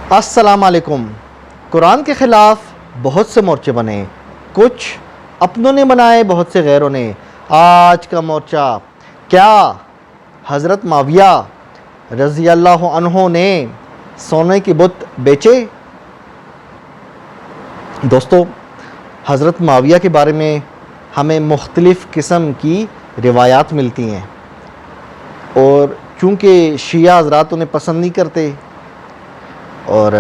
السلام علیکم۔ قرآن کے خلاف بہت سے مورچے بنے، کچھ اپنوں نے بنائے، بہت سے غیروں نے۔ آج کا مورچہ، کیا حضرت معاویہ رضی اللہ عنہ نے سونے کے بت بیچے؟ دوستو، حضرت معاویہ کے بارے میں ہمیں مختلف قسم کی روایات ملتی ہیں، اور چونکہ شیعہ حضرات انہیں پسند نہیں کرتے، اور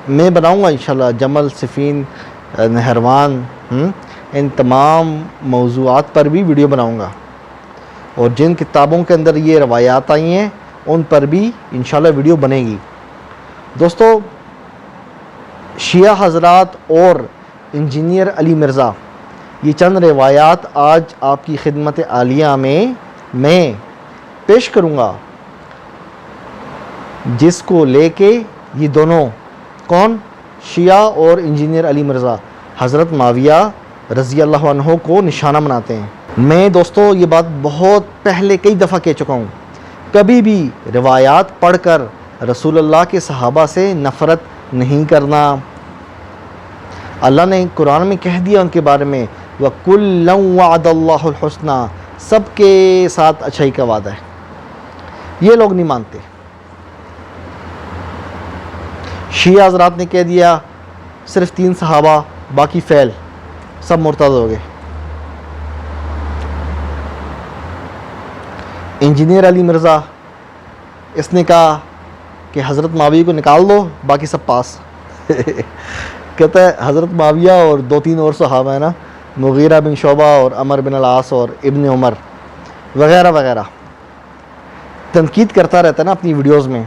میں بناؤں گا انشاءاللہ جمل، صفین، نہروان، ان تمام موضوعات پر بھی ویڈیو بناؤں گا، اور جن کتابوں کے اندر یہ روایات آئی ہیں ان پر بھی انشاءاللہ ویڈیو بنے گی۔ دوستو، شیعہ حضرات اور انجینئر علی مرزا، یہ چند روایات آج آپ کی خدمت عالیہ میں پیش کروں گا، جس کو لے کے یہ دونوں، کون؟ شیعہ اور انجینئر علی مرزا، حضرت معاویہ رضی اللہ عنہ کو نشانہ بناتے ہیں۔ میں دوستو یہ بات بہت پہلے کئی دفعہ کہہ چکا ہوں، کبھی بھی روایات پڑھ کر رسول اللہ کے صحابہ سے نفرت نہیں کرنا۔ اللہ نے قرآن میں کہہ دیا ان کے بارے میں، وَكُلًّا وَعَدَ اللَّهُ الْحُسْنَى، سب کے ساتھ اچھائی کا وعدہ ہے۔ یہ لوگ نہیں مانتے۔ شیعہ حضرات نے کہہ دیا صرف 3 صحابہ، باقی فیل، سب مرتد ہو گئے۔ انجینئر علی مرزا، اس نے کہا کہ حضرت معاویہ کو نکال دو، باقی سب پاس۔ کہتا ہے حضرت معاویہ اور 2-3 اور صحابہ ہیں نا، مغیرہ بن شعبہ اور عمر بن العاص اور ابن عمر وغیرہ وغیرہ، تنقید کرتا رہتا ہے نا اپنی ویڈیوز میں۔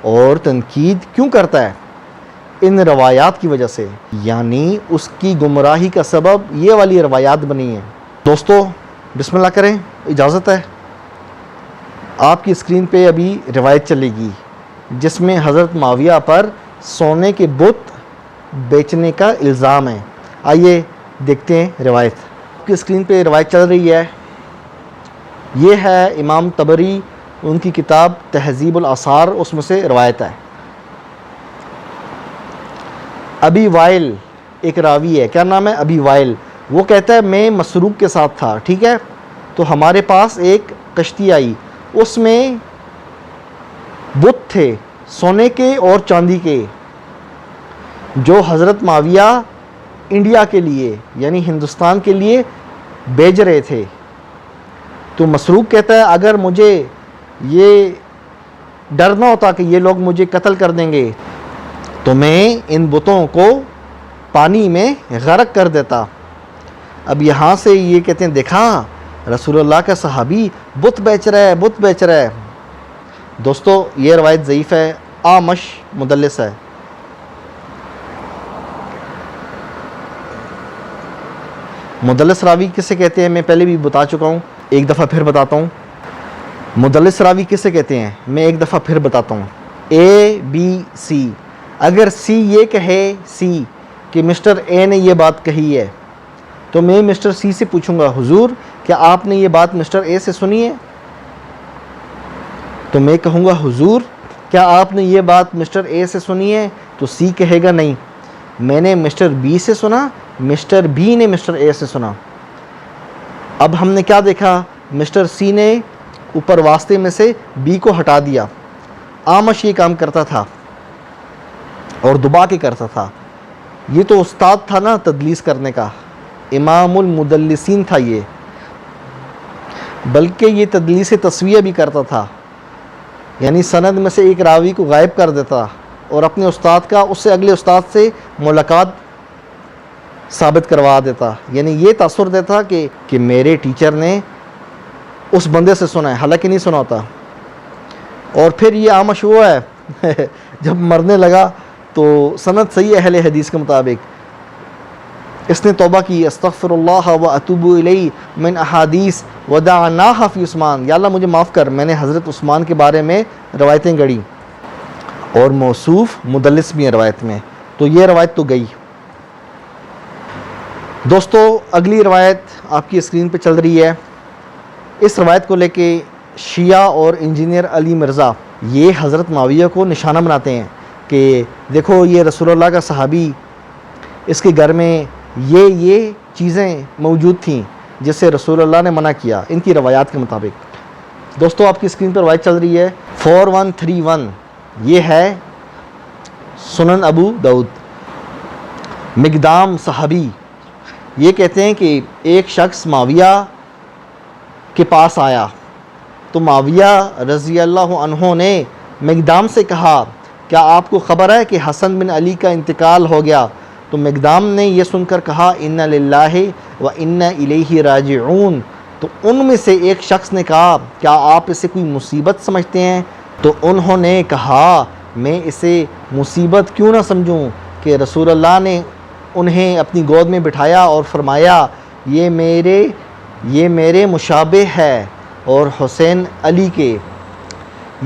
اور تنقید کیوں کرتا ہے؟ ان روایات کی وجہ سے، یعنی اس کی گمراہی کا سبب یہ والی روایات بنی ہیں۔ دوستو، بسم اللہ کریں، اجازت ہے۔ آپ کی اسکرین پہ ابھی روایت چلے گی جس میں حضرت معاویہ پر سونے کے بت بیچنے کا الزام ہے۔ آئیے دیکھتے ہیں روایت۔ آپ کی اسکرین پہ روایت چل رہی ہے، یہ ہے امام طبری، ان کی کتاب تہذیب الآثار، اس میں سے روایت ہے۔ ابی وائل ایک راوی ہے، کیا نام ہے؟ ابی وائل۔ وہ کہتا ہے میں مسروق کے ساتھ تھا، ٹھیک ہے، تو ہمارے پاس ایک کشتی آئی، اس میں بت تھے سونے کے اور چاندی کے، جو حضرت معاویہ انڈیا کے لیے یعنی ہندوستان کے لیے بیچ رہے تھے۔ تو مسروق کہتا ہے اگر مجھے یہ ڈر نہ ہوتا کہ یہ لوگ مجھے قتل کر دیں گے تو میں ان بتوں کو پانی میں غرق کر دیتا۔ اب یہاں سے یہ کہتے ہیں دیکھا رسول اللہ کا صحابی بت بیچ رہا ہے، بت بیچ رہا ہے۔ دوستو، یہ روایت ضعیف ہے، آمش مدلس ہے۔ مدلس راوی کسے کہتے ہیں میں پہلے بھی بتا چکا ہوں، ایک دفعہ پھر بتاتا ہوں۔ مدلس راوی کسے کہتے ہیں میں ایک دفعہ پھر بتاتا ہوں۔ ABC، اگر C یہ کہے کہ مسٹر A نے یہ بات کہی ہے، تو میں مسٹر C سے پوچھوں گا حضور کیا آپ نے یہ بات مسٹر A سے سنی ہے؟ تو میں کہوں گا حضور کیا آپ نے یہ بات مسٹر A سے سنی ہے؟ تو C کہے گا نہیں، میں نے مسٹر B سے سنا، مسٹر B نے مسٹر A سے سنا۔ اب ہم نے کیا دیکھا؟ مسٹر C نے اوپر واسطے میں سے B کو ہٹا دیا۔ آمش یہ کام کرتا تھا اور دبا کے کرتا تھا، یہ تو استاد تھا نا تدلیس کرنے کا، امام المدلسین تھا یہ، بلکہ یہ تدلیس تسویہ بھی کرتا تھا، یعنی سند میں سے ایک راوی کو غائب کر دیتا اور اپنے استاد کا اس سے اگلے استاد سے ملاقات ثابت کروا دیتا، یعنی یہ تاثر دیتا کہ میرے ٹیچر نے اس بندے سے سنا ہے، حالانکہ نہیں سنا ہوتا۔ اور پھر یہ آمش ہوا ہے جب مرنے لگا تو سند صحیح اہل حدیث کے مطابق اس نے توبہ کی، استغفر اللہ و اتوب الیہ من احادیث ودعناها فی عثمان، یا اللہ مجھے معاف کر، میں نے حضرت عثمان کے بارے میں روایتیں گڑھی، اور موصوف مدلس بھی ہیں روایت میں، تو یہ روایت تو گئی۔ دوستو، اگلی روایت آپ کی اسکرین پہ چل رہی ہے۔ اس روایت کو لے کے شیعہ اور انجینئر علی مرزا یہ حضرت معاویہ کو نشانہ بناتے ہیں کہ دیکھو یہ رسول اللہ کا صحابی، اس کے گھر میں یہ چیزیں موجود تھیں جس سے رسول اللہ نے منع کیا ان کی روایات کے مطابق۔ دوستو آپ کی اسکرین پر روایت چل رہی ہے 4131، یہ ہے سنن ابو داؤد۔ مقدام صحابی یہ کہتے ہیں کہ ایک شخص معاویہ کے پاس آیا تو معاویہ رضی اللہ عنہ نے مقدام سے کہا کیا آپ کو خبر ہے کہ حسن بن علی کا انتقال ہو گیا؟ تو مقدام نے یہ سن کر کہا انا للہ و انا الیہ راجعون۔ تو ان میں سے ایک شخص نے کہا کیا آپ اسے کوئی مصیبت سمجھتے ہیں؟ تو انہوں نے کہا میں اسے مصیبت کیوں نہ سمجھوں کہ رسول اللہ نے انہیں اپنی گود میں بٹھایا اور فرمایا یہ میرے مشابہ ہے اور حسین علی کے۔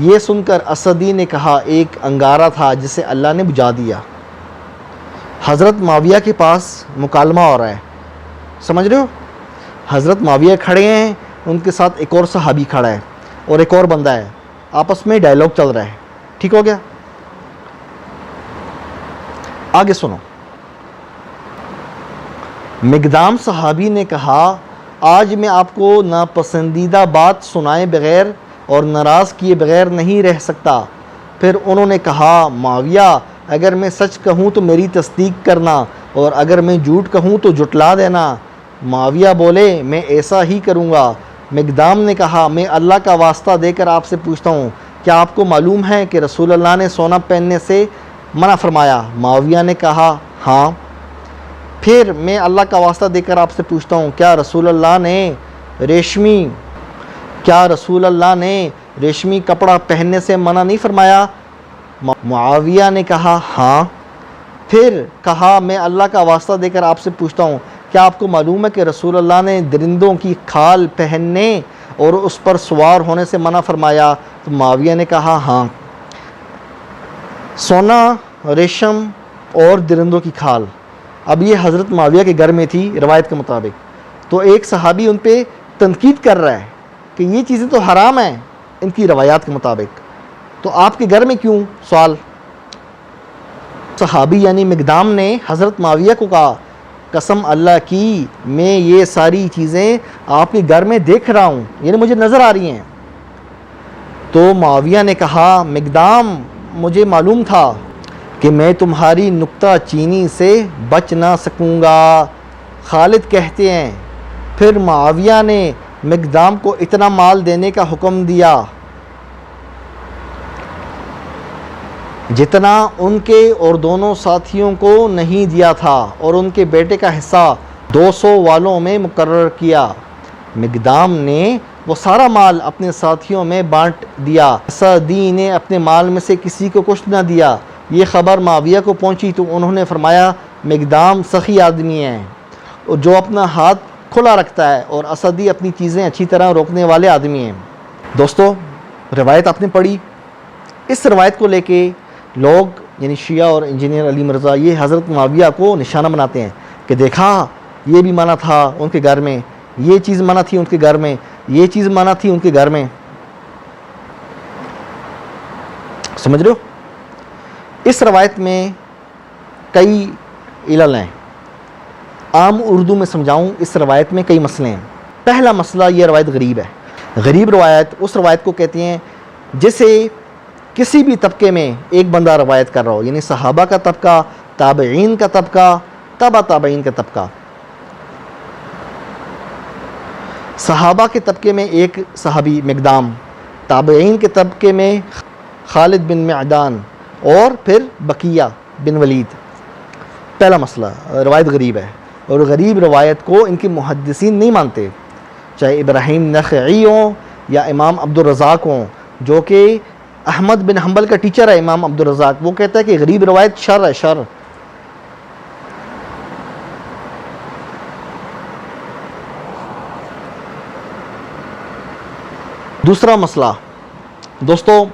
یہ سن کر اسدی نے کہا ایک انگارہ تھا جسے اللہ نے بجھا دیا۔ حضرت معاویہ کے پاس مکالمہ ہو رہا ہے، سمجھ رہے ہو؟ حضرت معاویہ کھڑے ہیں، ان کے ساتھ ایک اور صحابی کھڑا ہے اور ایک اور بندہ ہے، آپس میں ڈائلاگ چل رہا ہے، ٹھیک ہو گیا؟ آگے سنو۔ مقدام صحابی نے کہا آج میں آپ کو ناپسندیدہ بات سنائے بغیر اور ناراض کیے بغیر نہیں رہ سکتا۔ پھر انہوں نے کہا معاویہ اگر میں سچ کہوں تو میری تصدیق کرنا اور اگر میں جھوٹ کہوں تو جھٹلا دینا۔ معاویہ بولے میں ایسا ہی کروں گا۔ مقدام نے کہا میں اللہ کا واسطہ دے کر آپ سے پوچھتا ہوں کیا آپ کو معلوم ہے کہ رسول اللہ نے سونا پہننے سے منع فرمایا؟ معاویہ نے کہا ہاں۔ پھر میں اللہ کا واسطہ دے کر آپ سے پوچھتا ہوں کیا رسول اللہ نے ریشمی کپڑا پہننے سے منع نہیں فرمایا؟ معاویہ نے کہا ہاں۔ پھر کہا میں اللہ کا واسطہ دے کر آپ سے پوچھتا ہوں کیا آپ کو معلوم ہے کہ رسول اللہ نے درندوں کی کھال پہننے اور اس پر سوار ہونے سے منع فرمایا؟ تو معاویہ نے کہا ہاں۔ سونا، ریشم اور درندوں کی کھال، اب یہ حضرت معاویہ کے گھر میں تھی روایت کے مطابق، تو ایک صحابی ان پہ تنقید کر رہا ہے کہ یہ چیزیں تو حرام ہیں ان کی روایات کے مطابق، تو آپ کے گھر میں کیوں؟ سوال۔ صحابی یعنی مقدام نے حضرت معاویہ کو کہا قسم اللہ کی میں یہ ساری چیزیں آپ کے گھر میں دیکھ رہا ہوں، یعنی مجھے نظر آ رہی ہیں۔ تو معاویہ نے کہا مقدام مجھے معلوم تھا کہ میں تمہاری نکتہ چینی سے بچ نہ سکوں گا۔ خالد کہتے ہیں پھر معاویہ نے مقدام کو اتنا مال دینے کا حکم دیا جتنا ان کے اور دونوں ساتھیوں کو نہیں دیا تھا اور ان کے بیٹے کا حصہ 200 والوں میں مقرر کیا۔ مقدام نے وہ سارا مال اپنے ساتھیوں میں بانٹ دیا، اسدی نے اپنے مال میں سے کسی کو کچھ نہ دیا۔ یہ خبر معاویہ کو پہنچی تو انہوں نے فرمایا مقدام سخی آدمی ہیں اور جو اپنا ہاتھ کھلا رکھتا ہے، اور اسدی اپنی چیزیں اچھی طرح روکنے والے آدمی ہیں۔ دوستو روایت آپ نے پڑھی، اس روایت کو لے کے لوگ یعنی شیعہ اور انجینئر علی مرزا یہ حضرت معاویہ کو نشانہ بناتے ہیں کہ دیکھا یہ بھی منع تھا ان کے گھر میں، یہ چیز منع تھی ان کے گھر میں، یہ چیز منع تھی ان کے گھر میں، سمجھ رہے ہو؟ اس روایت میں کئی علل ہیں، عام اردو میں سمجھاؤں اس روایت میں کئی مسئلے ہیں۔ پہلا مسئلہ یہ روایت غریب ہے۔ غریب روایت اس روایت کو کہتے ہیں جسے کسی بھی طبقے میں ایک بندہ روایت کر رہا ہو، یعنی صحابہ کا طبقہ، تابعین کا طبقہ، تبع تابعین کا طبقہ۔ صحابہ کے طبقے میں ایک صحابی مقدام، تابعین کے طبقے میں خالد بن معدان اور پھر بقیہ بن ولید۔ پہلا مسئلہ روایت غریب ہے، اور غریب روایت کو ان کے محدثین نہیں مانتے، چاہے ابراہیم نخعی ہوں یا امام عبدالرزاق ہوں، جو کہ احمد بن حنبل کا ٹیچر ہے امام عبدالرزاق، وہ کہتا ہے کہ غریب روایت شر ہے، شر۔ دوسرا مسئلہ دوستو،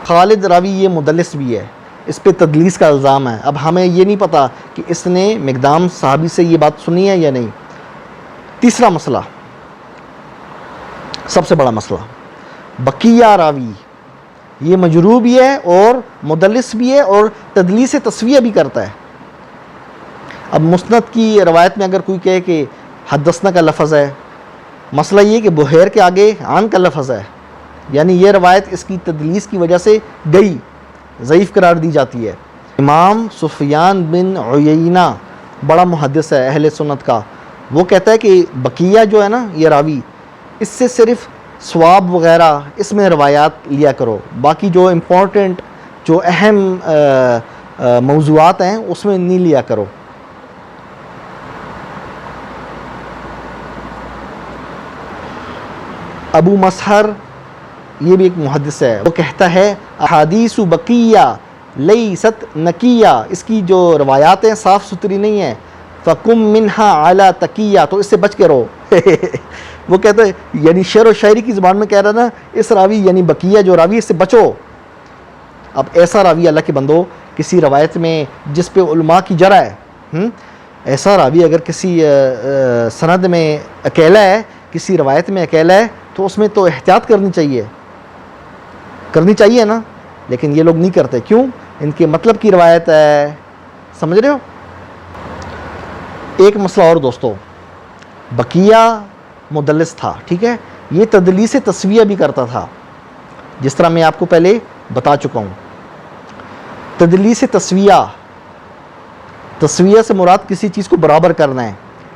خالد راوی یہ مدلس بھی ہے، اس پہ تدلیس کا الزام ہے۔ اب ہمیں یہ نہیں پتا کہ اس نے مقدام صحابی سے یہ بات سنی ہے یا نہیں۔ تیسرا مسئلہ، سب سے بڑا مسئلہ، بقیہ راوی یہ مجروح بھی ہے اور مدلس بھی ہے اور تدلیس تسویہ بھی کرتا ہے۔ اب مسند کی روایت میں اگر کوئی کہے کہ حدثنا کا لفظ ہے، مسئلہ یہ کہ بحیر کے آگے عن کا لفظ ہے، یعنی یہ روایت اس کی تدلیس کی وجہ سے گئی، ضعیف قرار دی جاتی ہے۔ امام سفیان بن عیینہ بڑا محدث ہے اہل سنت کا، وہ کہتا ہے کہ بقیہ جو ہے نا یہ راوی، اس سے صرف ثواب وغیرہ اس میں روایات لیا کرو، باقی جو امپورٹنٹ جو اہم موضوعات ہیں اس میں نہیں لیا کرو۔ ابو مسہر یہ بھی ایک محدث ہے، وہ کہتا ہے احادیث بقیہ لیست نقیہ، اس کی جو روایات ہیں صاف ستھری نہیں ہیں، فقم منہا علی تقیہ، تو اس سے بچ کے رہو۔ وہ کہتا ہے یعنی شعر و شاعری کی زبان میں کہہ رہا نا، اس راوی یعنی بقیہ جو راوی، اس سے بچو۔ اب ایسا راوی اللہ کے بندو کسی روایت میں جس پہ علماء کی جرح ہے، ایسا راوی اگر کسی سند میں اکیلا ہے، کسی روایت میں اکیلا ہے، تو اس میں تو احتیاط کرنی چاہیے نا، لیکن یہ لوگ نہیں کرتے۔ کیوں؟ ان کے مطلب کی روایت ہے، سمجھ رہے ہو؟ ایک مسئلہ اور دوستو، بقیہ مدلس تھا، ٹھیک ہے، یہ تدلیس تسویہ بھی کرتا تھا، جس طرح میں آپ کو پہلے بتا چکا ہوں۔ تدلیس تسویہ سے مراد کسی چیز کو برابر کرنا ہے،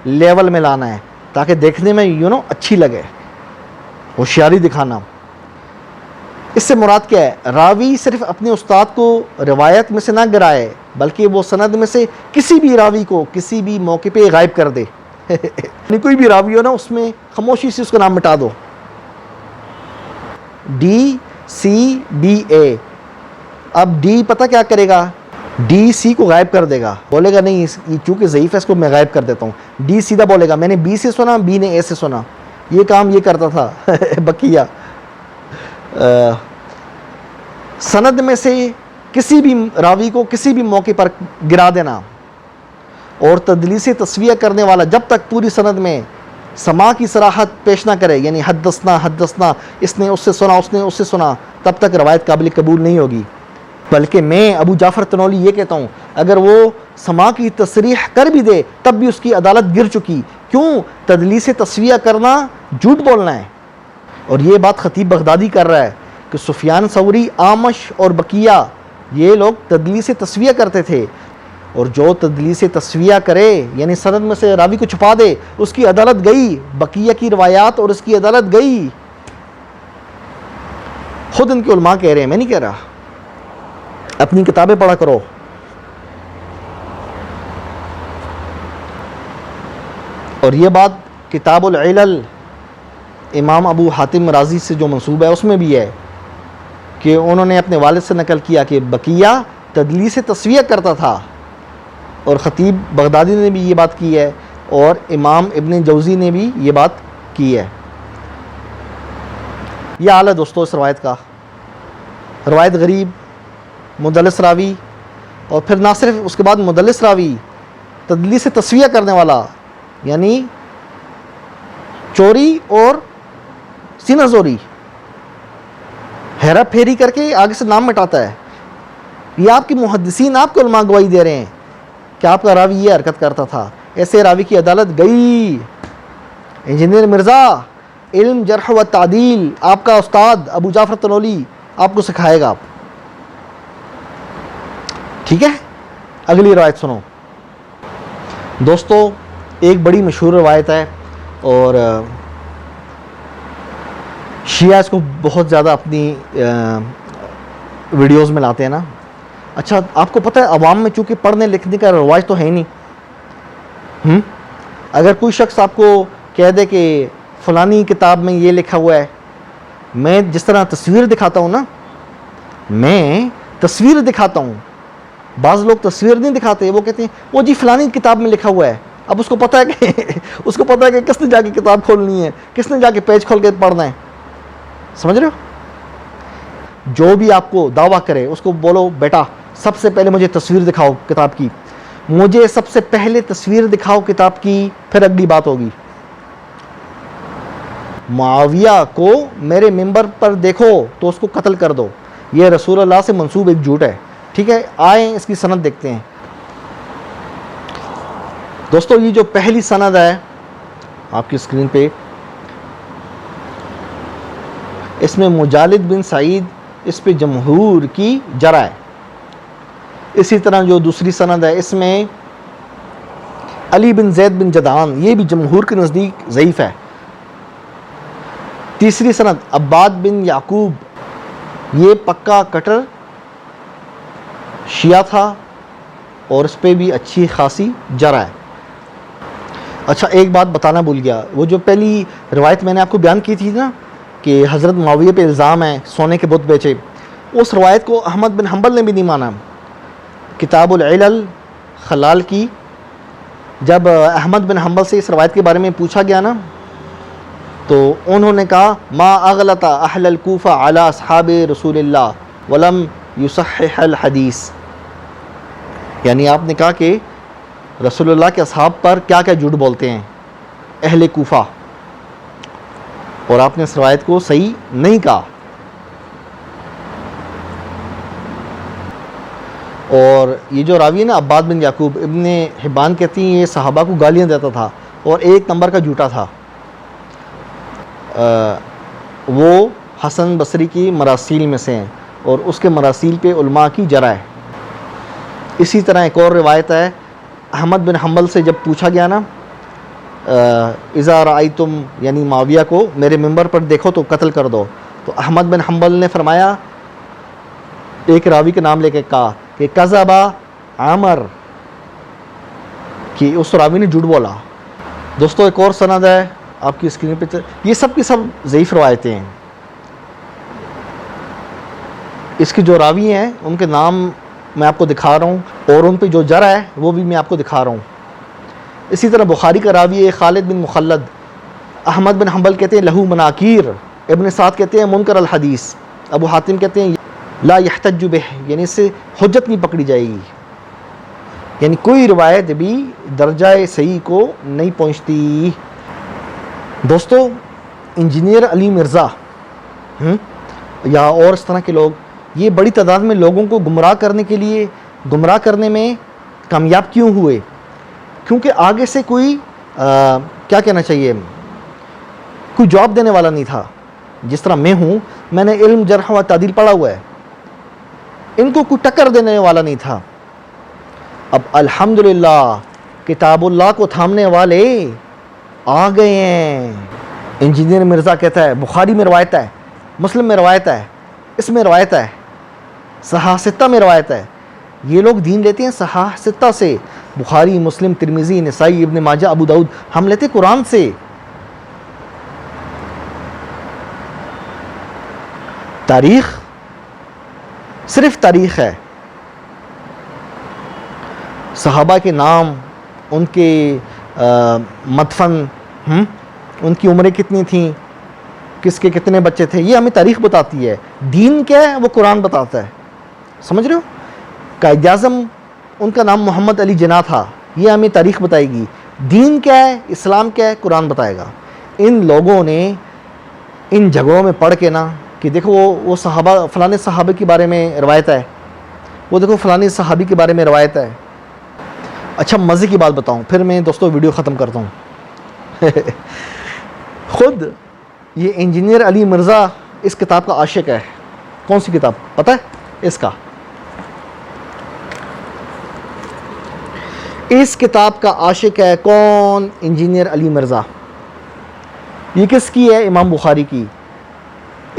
لیول میں لانا ہے، تاکہ دیکھنے میں اچھی لگے، ہوشیاری دکھانا۔ اس سے مراد کیا ہے؟ راوی صرف اپنے استاد کو روایت میں سے نہ گرائے، بلکہ وہ سند میں سے کسی بھی راوی کو کسی بھی موقع پہ غائب کر دے۔ کوئی بھی راوی ہو نا، اس میں خاموشی سے اس کا نام مٹا دو۔ DCBA، اب ڈی پتہ کیا کرے گا؟ ڈی سی کو غائب کر دے گا، بولے گا نہیں چونکہ ضعیف ہے اس کو میں غائب کر دیتا ہوں۔ ڈی سیدھا بولے گا میں نے بی سے سنا، بی نے اے سے سنا، یہ کام یہ کرتا تھا بقیہ۔ سند میں سے کسی بھی راوی کو کسی بھی موقع پر گرا دینا، اور تدلیس تسویہ کرنے والا جب تک پوری سند میں سماع کی صراحت پیش نہ کرے، یعنی حدثنا اس نے اس سے سنا، اس نے اس سے سنا، تب تک روایت قابل قبول نہیں ہوگی۔ بلکہ میں ابو جعفر تنولی یہ کہتا ہوں، اگر وہ سماع کی تصریح کر بھی دے تب بھی اس کی عدالت گر چکی۔ کیوں؟ تدلیس تسویہ کرنا جھوٹ بولنا ہے۔ اور یہ بات خطیب بغدادی کر رہا ہے کہ سفیان ثوری، اعمش اور بقیہ یہ لوگ تدلیس تسویہ کرتے تھے، اور جو تدلیس تسویہ کرے یعنی سند میں سے راوی کو چھپا دے، اس کی عدالت گئی، بقیہ کی روایات اور اس کی عدالت گئی۔ خود ان کے علماء کہہ رہے ہیں، میں نہیں کہہ رہا، اپنی کتابیں پڑھا کرو۔ اور یہ بات کتاب العلل امام ابو حاتم رازی سے جو منسوب ہے اس میں بھی ہے کہ انہوں نے اپنے والد سے نقل کیا کہ بقیہ تدلیس تسویہ کرتا تھا، اور خطیب بغدادی نے بھی یہ بات کی ہے، اور امام ابن جوزی نے بھی یہ بات کی ہے۔ یہ حال ہے دوستو اس روایت کا۔ روایت غریب، مدلس راوی، اور پھر نہ صرف اس کے بعد مدلس راوی، تدلیس تسویہ کرنے والا، یعنی چوری اور سینہ زوری، ہیرا پھیری کر کے آگے سے نام مٹاتا ہے۔ یہ آپ کے محدثین، آپ کے علماء گواہی دے رہے ہیں کہ آپ کا راوی یہ حرکت کرتا تھا، ایسے راوی کی عدالت گئی۔ انجینئر مرزا، علم جرح و تعدیل آپ کا استاد ابو جعفر تنولی آپ کو سکھائے گا۔ ٹھیک ہے، اگلی روایت سنو دوستو۔ ایک بڑی مشہور روایت ہے، اور شیعہ اس کو بہت زیادہ اپنی ویڈیوز میں لاتے ہیں نا۔ اچھا آپ کو پتہ ہے عوام میں چونکہ پڑھنے لکھنے کا رواج تو ہے ہی نہیں، اگر کوئی شخص آپ کو کہہ دے کہ فلانی کتاب میں یہ لکھا ہوا ہے، میں جس طرح تصویر دکھاتا ہوں نا، میں تصویر دکھاتا ہوں، بعض لوگ تصویر نہیں دکھاتے، وہ کہتے ہیں وہ جی فلانی کتاب میں لکھا ہوا ہے۔ اب اس کو پتہ ہے کہ کس نے جا کے کتاب کھولنی ہے، کس نے جا کے پیج کھول کے پڑھنا ہے، سمجھ رہے ہو؟ جو بھی آپ کو دعویٰ کرے اس کو بولو بیٹا سب سے پہلے مجھے تصویر دکھاؤ کتاب کی، مجھے سب سے پہلے تصویر دکھاؤ کتاب کی، پھر اگلی بات ہوگی۔ معاویہ کو میرے منبر پر دیکھو تو اس کو قتل کر دو. یہ رسول اللہ سے منسوب ایک جھوٹ ہے. ٹھیک ہے, آئیں اس کی سند دیکھتے ہیں. دوستو یہ جو پہلی سند ہے آپ کی اسکرین پہ, اس میں مجالد بن سعید اس پہ جمہور کی جرح ہے. اسی طرح جو دوسری سند ہے اس میں علی بن زید بن جدعان, یہ بھی جمہور کے نزدیک ضعیف ہے. تیسری سند عباد بن یعقوب, یہ پکا کٹر شیعہ تھا اور اس پہ بھی اچھی خاصی جرح ہے. اچھا ایک بات بتانا بھول گیا, وہ جو پہلی روایت میں نے آپ کو بیان کی تھی نا کہ حضرت معاویہ پہ الزام ہے سونے کے بت بیچے, اس روایت کو احمد بن حنبل نے بھی نہیں مانا. کتاب العلل خلال کی, جب احمد بن حنبل سے اس روایت کے بارے میں پوچھا گیا نا تو انہوں نے کہا ما اغلط اہل الکوفہ علی اصحاب رسول اللہ ولم یصحح الحدیث, یعنی آپ نے کہا کہ رسول اللہ کے اصحاب پر کیا کیا جھوٹ بولتے ہیں اہل کوفہ, اور آپ نے اس روایت کو صحیح نہیں کہا. اور یہ جو راوی ہے نا عباد بن یعقوب, ابن حبان کہتی ہیں یہ صحابہ کو گالیاں دیتا تھا اور ایک نمبر کا جھوٹا تھا. وہ حسن بصری کی مراسیل میں سے ہیں اور اس کے مراسیل پہ علماء کی جرح ہے. اسی طرح ایک اور روایت ہے, احمد بن حنبل سے جب پوچھا گیا نا اذا رأیتم یعنی معاویہ کو میرے منبر پر دیکھو تو قتل کر دو, تو احمد بن حنبل نے فرمایا, ایک راوی کا نام لے کے کہا کہ کذبا عامر, کہ اس راوی نے جھوٹ بولا. دوستو ایک اور سند ہے آپ کی اسکرین پہ, یہ سب کی سب ضعیف روایتیں ہیں. اس کے جو راوی ہیں ان کے نام میں آپ کو دکھا رہا ہوں اور ان پہ جو جرح ہے وہ بھی میں آپ کو دکھا رہا ہوں. اسی طرح بخاری کا راوی ہے خالد بن مخلد, احمد بن حنبل کہتے ہیں لہو مناکیر, ابن سعد کہتے ہیں منکر الحدیث, ابو حاتم کہتے ہیں لا یحتج بہ, یعنی اس سے حجت نہیں پکڑی جائے گی, یعنی کوئی روایت بھی درجہ صحیح کو نہیں پہنچتی. دوستو انجینئر علی مرزا یا اور اس طرح کے لوگ, یہ بڑی تعداد میں لوگوں کو گمراہ کرنے کے لیے گمراہ کرنے میں کامیاب کیوں ہوئے؟ کیونکہ آگے سے کوئی کیا کہنا چاہیے, کوئی جواب دینے والا نہیں تھا. جس طرح میں ہوں, میں نے علم جرح و تعدیل پڑھا ہوا ہے, ان کو کوئی ٹکر دینے والا نہیں تھا. اب الحمدللہ کتاب اللہ کو تھامنے والے آ گئے ہیں. انجینئر مرزا کہتا ہے بخاری میں روایت ہے, مسلم میں روایت ہے, اس میں روایت ہے, صحاح ستہ میں روایت ہے. یہ لوگ دین لیتے ہیں صحاح ستہ سے, بخاری, مسلم, ترمذی, نسائی, ابن ماجہ, ابو داؤد. ہم لیتے قرآن سے. تاریخ صرف تاریخ ہے, صحابہ کے نام, ان کے مدفن, ان کی عمریں کتنی تھیں, کس کے کتنے بچے تھے, یہ ہمیں تاریخ بتاتی ہے. دین کیا ہے وہ قرآن بتاتا ہے. سمجھ رہے ہو؟ قائد اعظم ان کا نام محمد علی جناح تھا, یہ ہمیں تاریخ بتائے گی. دین کیا ہے, اسلام کیا ہے, قرآن بتائے گا. ان لوگوں نے ان جگہوں میں پڑھ کے نا کہ دیکھو وہ صحابہ, فلانے صحابہ کے بارے میں روایت ہے, وہ دیکھو فلانے صحابی کے بارے میں روایت ہے. اچھا مزے کی بات بتاؤں, پھر میں دوستو ویڈیو ختم کرتا ہوں. خود یہ انجینئر علی مرزا اس کتاب کا عاشق ہے. کون سی کتاب پتہ ہے اس کا؟ اس کتاب کا عاشق ہے کون؟ انجینئر علی مرزا. یہ کس کی ہے؟ امام بخاری کی.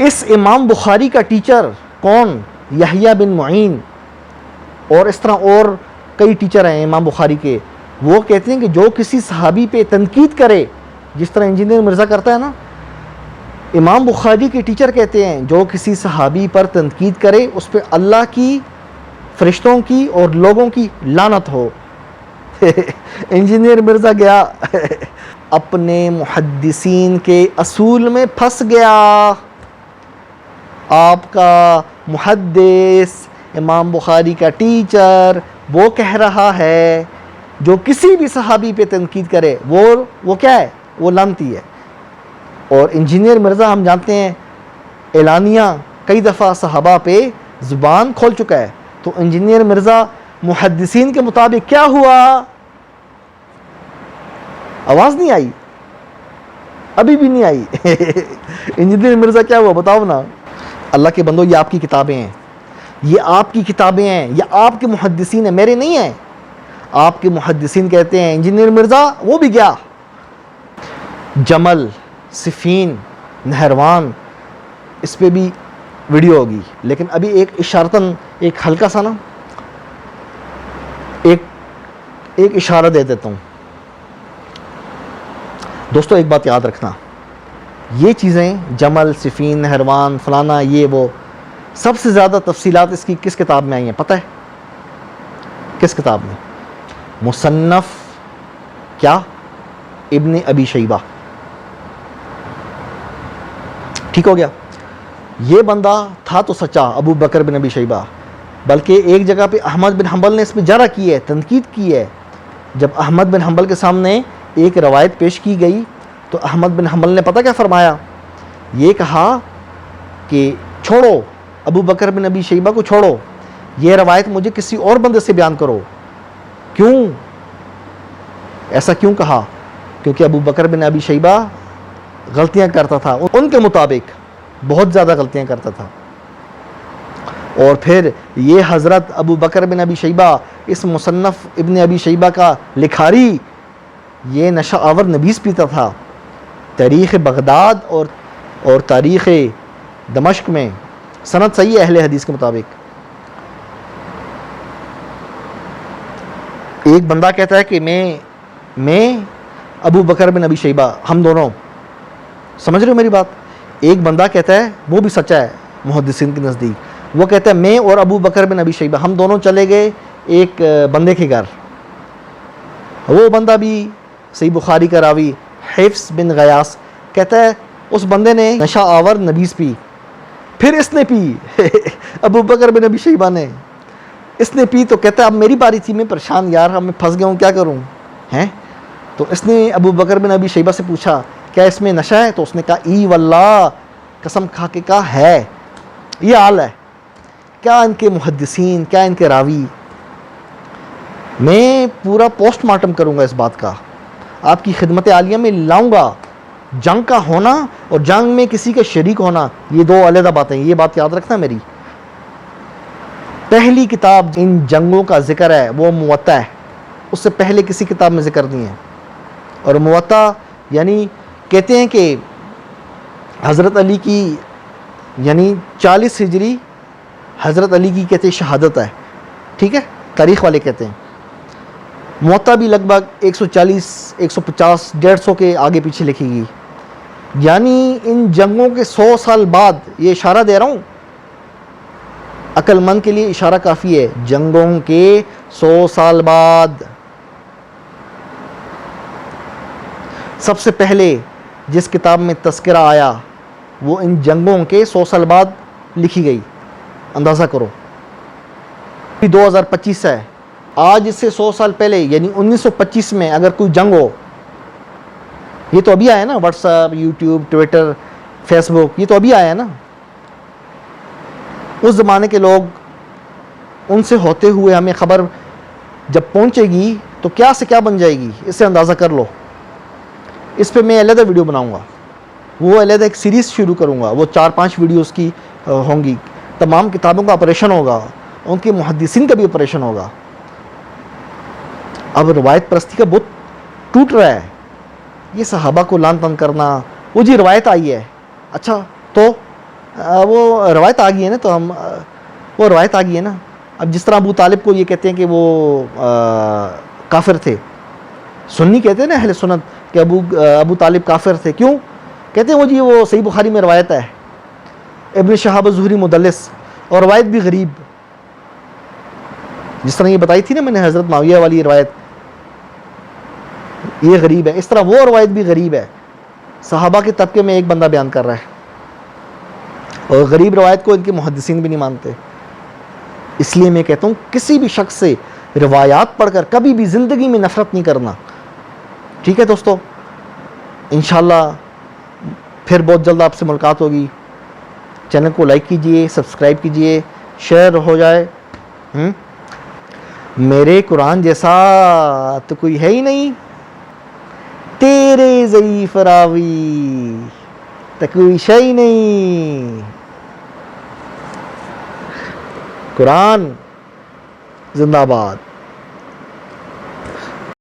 اس امام بخاری کا ٹیچر کون؟ یحییٰ بن معین. اور اس طرح اور کئی ٹیچر ہیں امام بخاری کے. وہ کہتے ہیں کہ جو کسی صحابی پہ تنقید کرے, جس طرح انجینئر مرزا کرتا ہے نا, امام بخاری کے ٹیچر کہتے ہیں جو کسی صحابی پر تنقید کرے اس پہ اللہ کی, فرشتوں کی اور لوگوں کی لعنت ہو. انجینئر مرزا گیا اپنے محدثین کے اصول میں پھنس گیا. آپ کا محدث امام بخاری کا ٹیچر وہ کہہ رہا ہے جو کسی بھی صحابی پہ تنقید کرے وہ کیا ہے؟ وہ لعنتی ہے. اور انجینئر مرزا ہم جانتے ہیں اعلانیہ کئی دفعہ صحابہ پہ زبان کھول چکا ہے. تو انجینئر مرزا محدثین کے مطابق کیا ہوا؟ آواز نہیں آئی؟ ابھی بھی نہیں آئی. انجینئر مرزا کیا ہوا بتاؤ نا. اللہ کے بندو، یہ آپ کی کتابیں ہیں، یہ آپ کی کتابیں ہیں، یہ آپ کے محدثین ہیں، میرے نہیں ہیں. آپ کے محدثین کہتے ہیں انجینئر مرزا وہ بھی گیا. جمل، صفین، نہروان، اس پہ بھی ویڈیو ہوگی، لیکن ابھی ایک اشارتاً ایک ہلکا سا نا ایک اشارہ دے دیتا ہوں. دوستو ایک بات یاد رکھنا، یہ چیزیں جمل، صفین، نہروان، فلانا، یہ وہ، سب سے زیادہ تفصیلات اس کی کس کتاب میں آئی ہیں پتہ ہے؟ کس کتاب میں؟ مصنف کیا؟ ابن ابی شیبہ. ٹھیک ہو گیا. یہ بندہ تھا تو سچا ابو بکر بن ابی شیبہ، بلکہ ایک جگہ پہ احمد بن حنبل نے اس پہ جرح کی ہے، تنقید کی ہے. جب احمد بن حنبل کے سامنے ایک روایت پیش کی گئی تو احمد بن حنبل نے پتہ کیا فرمایا؟ یہ کہا کہ چھوڑو ابو بکر بن ابی شیبہ کو، چھوڑو، یہ روایت مجھے کسی اور بندے سے بیان کرو. کیوں ایسا کیوں کہا؟ کیونکہ ابو بکر بن ابی شیبہ غلطیاں کرتا تھا، ان کے مطابق بہت زیادہ غلطیاں کرتا تھا. اور پھر یہ حضرت ابو بکر بن ابی شیبہ، اس مصنف ابن ابی شیبہ کا لکھاری، یہ نشہ آور نبیذ پیتا تھا. تاریخ بغداد اور تاریخ دمشق میں سند صحیح ہے اہل حدیث کے مطابق. ایک بندہ کہتا ہے کہ میں ابو بکر بن ابی شیبہ، ہم دونوں، سمجھ رہے ہو میری بات؟ ایک بندہ کہتا ہے، وہ بھی سچا ہے محدثین کے نزدیک، وہ کہتا ہے میں اور ابو بکر بن ابی شیبہ ہم دونوں چلے گئے ایک بندے کے گھر. وہ بندہ بھی صحیح بخاری کا راوی حفص بن غیاث کہتا ہے اس بندے نے نشہ آور نبیذ پی، پھر اس نے پی ابو بکر بن ابی شیبہ نے، اس نے پی تو کہتا ہے اب میری باری تھی، میں پریشان یار، اب میں پھنس گیا ہوں، کیا کروں ہیں. تو اس نے ابو بکر بن ابی شیبہ سے پوچھا کیا اس میں نشہ ہے؟ تو اس نے کہا ای واللہ، قسم کھا کے کہا ہے. یہ حال ہے. کیا ان کے محدثین، کیا ان کے راوی. میں پورا پوسٹ مارٹم کروں گا اس بات کا، آپ کی خدمت عالیہ میں لاؤں گا. جنگ کا ہونا اور جنگ میں کسی کا شریک ہونا یہ دو علیحدہ باتیں، یہ بات یاد رکھنا میری. پہلی کتاب ان جنگوں کا ذکر ہے وہ موطا ہے، اس سے پہلے کسی کتاب میں ذکر نہیں ہے. اور موطا یعنی کہتے ہیں کہ حضرت علی کی یعنی 40 ہجری حضرت علی کی کہتے ہیں شہادت ہے. ٹھیک ہے، تاریخ والے کہتے ہیں. موطا بھی لگ بھگ 140 150 150 کے آگے پیچھے لکھی گئی، یعنی ان جنگوں کے 100 سال بعد. یہ اشارہ دے رہا ہوں، عقل مند کے لیے اشارہ کافی ہے. جنگوں کے 100 سال بعد سب سے پہلے جس کتاب میں تذکرہ آیا وہ ان جنگوں کے 100 سال بعد لکھی گئی. اندازہ کرو 2025 ہے، آج سے 100 سال پہلے یعنی 1925 میں اگر کوئی جنگ ہو، یہ تو ابھی آیا نا، WhatsApp, YouTube, Twitter, Facebook, یہ تو ابھی آیا نا. اس زمانے کے لوگ، ان سے ہوتے ہوئے ہمیں خبر جب پہنچے گی تو کیا سے کیا بن جائے گی، اس سے اندازہ کر لو. اس پہ میں علیحدہ ویڈیو بناؤں گا، وہ علیحدہ ایک سیریز شروع کروں گا، وہ 4-5 ویڈیوز کی ہوں گی. تمام کتابوں کا آپریشن ہوگا، ان کے محدثین کا بھی آپریشن ہوگا. اب روایت پرستی کا بت ٹوٹ رہا ہے. یہ صحابہ کو لعن طعن کرنا، وہ جی روایت آئی ہے، اچھا تو وہ روایت آ گئی ہے نا، تو ہم وہ روایت آ گئی ہے نا. اب جس طرح ابو طالب کو یہ کہتے ہیں کہ وہ کافر تھے، سنی کہتے ہیں نا اہل سنت کہ ابو طالب کافر تھے. کیوں کہتے ہیں؟ وہ جی وہ صحیح بخاری میں روایت ہے، ابن شہاب الزہری مدلس، اور روایت بھی غریب. جس طرح یہ بتائی تھی نا میں نے حضرت معاویہ والی روایت، یہ غریب ہے، اس طرح وہ روایت بھی غریب ہے. صحابہ کے طبقے میں ایک بندہ بیان کر رہا ہے، اور غریب روایت کو ان کے محدثین بھی نہیں مانتے. اس لیے میں کہتا ہوں کسی بھی شخص سے روایات پڑھ کر کبھی بھی زندگی میں نفرت نہیں کرنا. ٹھیک ہے دوستو، انشاءاللہ پھر بہت جلد آپ سے ملاقات ہوگی. چینل کو لائک کیجئے, سبسکرائب کیجئے, شیئر ہو جائے. میرے قرآن جیسا تو کوئی ہے ہی نہیں, تیرے ضعیف راوی تو کوئی شے ہی نہیں. قرآن زندہ باد.